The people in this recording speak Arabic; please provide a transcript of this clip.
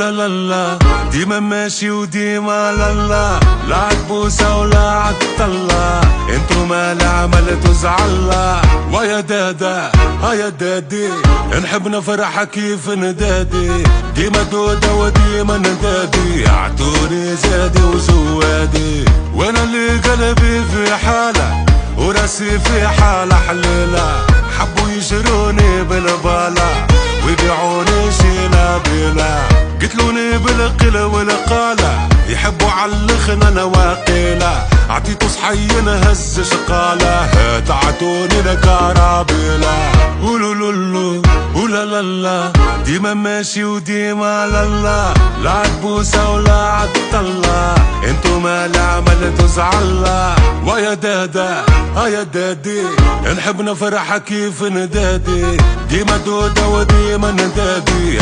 ولا لا ديما ماشي وديما لا لا عتبوسة ولا عتطلع انتو ما لا عملتو زعلا ويا دادا هيا دادي نحب نفرح كيف ندادي ديما دودة وديما ندادي اعطوني زادي وزوادي وانا اللي قلبي في حالة وراسي في حالة حليلة حبوا يشروني بالبالة ويبيعوني شيلة بلا قتلوني بالقلة والقالة يحبوا علخنا نواقيلة عطيتو صحين هز شقالة تعتوني لكرابيلة ولولولو ولا لا ديما ماشي وديما لا لا عتبوسة ولا عتطلع انتو ما لا عملتو زعلا ويا دادا هيا دادي نحب نفرح كيف ندادي ديما دودة وديما ندادي